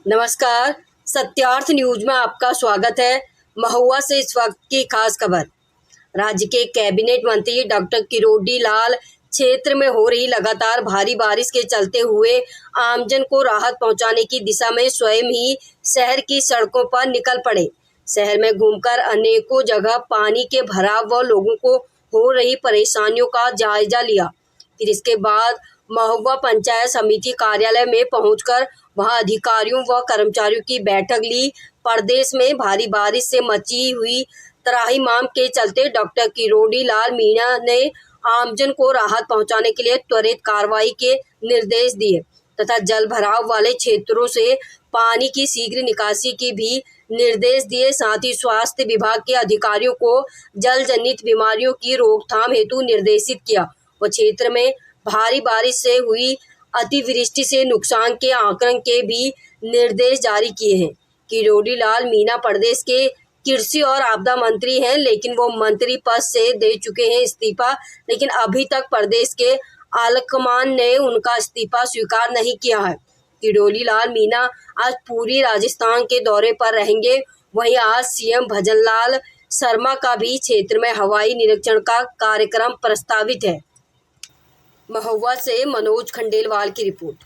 नमस्कार, सत्यार्थ न्यूज में आपका स्वागत है। महुआ से इस वक्त की खास खबर। राज्य के कैबिनेट मंत्री डॉक्टर किरोड़ी लाल क्षेत्र में हो रही लगातार भारी बारिश के चलते हुए आमजन को राहत पहुंचाने की दिशा में स्वयं ही शहर की सड़कों पर निकल पड़े। शहर में घूमकर अनेकों जगह पानी के भराव व लोगों को हो रही परेशानियों का जायजा लिया। फिर इसके बाद महुआ पंचायत समिति कार्यालय में पहुंचकर वहां अधिकारियों व कर्मचारियों की बैठक ली। प्रदेश में भारी बारिश से मची हुई त्राहिमाम के चलते डॉक्टर किरोड़ी लाल मीणा ने आमजन को राहत पहुंचाने के लिए त्वरित कार्रवाई के निर्देश दिए तथा जल भराव वाले क्षेत्रों से पानी की शीघ्र निकासी की भी निर्देश दिए। साथ ही स्वास्थ्य विभाग के अधिकारियों को जल जनित बीमारियों की रोकथाम हेतु निर्देशित किया व क्षेत्र में भारी बारिश से हुई अतिवृष्टि से नुकसान के आकलन के भी निर्देश जारी किए हैं। किरोड़ी लाल मीणा प्रदेश के कृषि और आपदा मंत्री हैं, लेकिन वो मंत्री पद से दे चुके हैं इस्तीफा, लेकिन अभी तक प्रदेश के आलाकमान ने उनका इस्तीफा स्वीकार नहीं किया है। किरोड़ी लाल मीणा आज पूरी राजस्थान के दौरे पर रहेंगे। वहीं आज सीएम भजनलाल शर्मा का भी क्षेत्र में हवाई निरीक्षण का कार्यक्रम प्रस्तावित है। महुआ से मनोज खंडेलवाल की रिपोर्ट।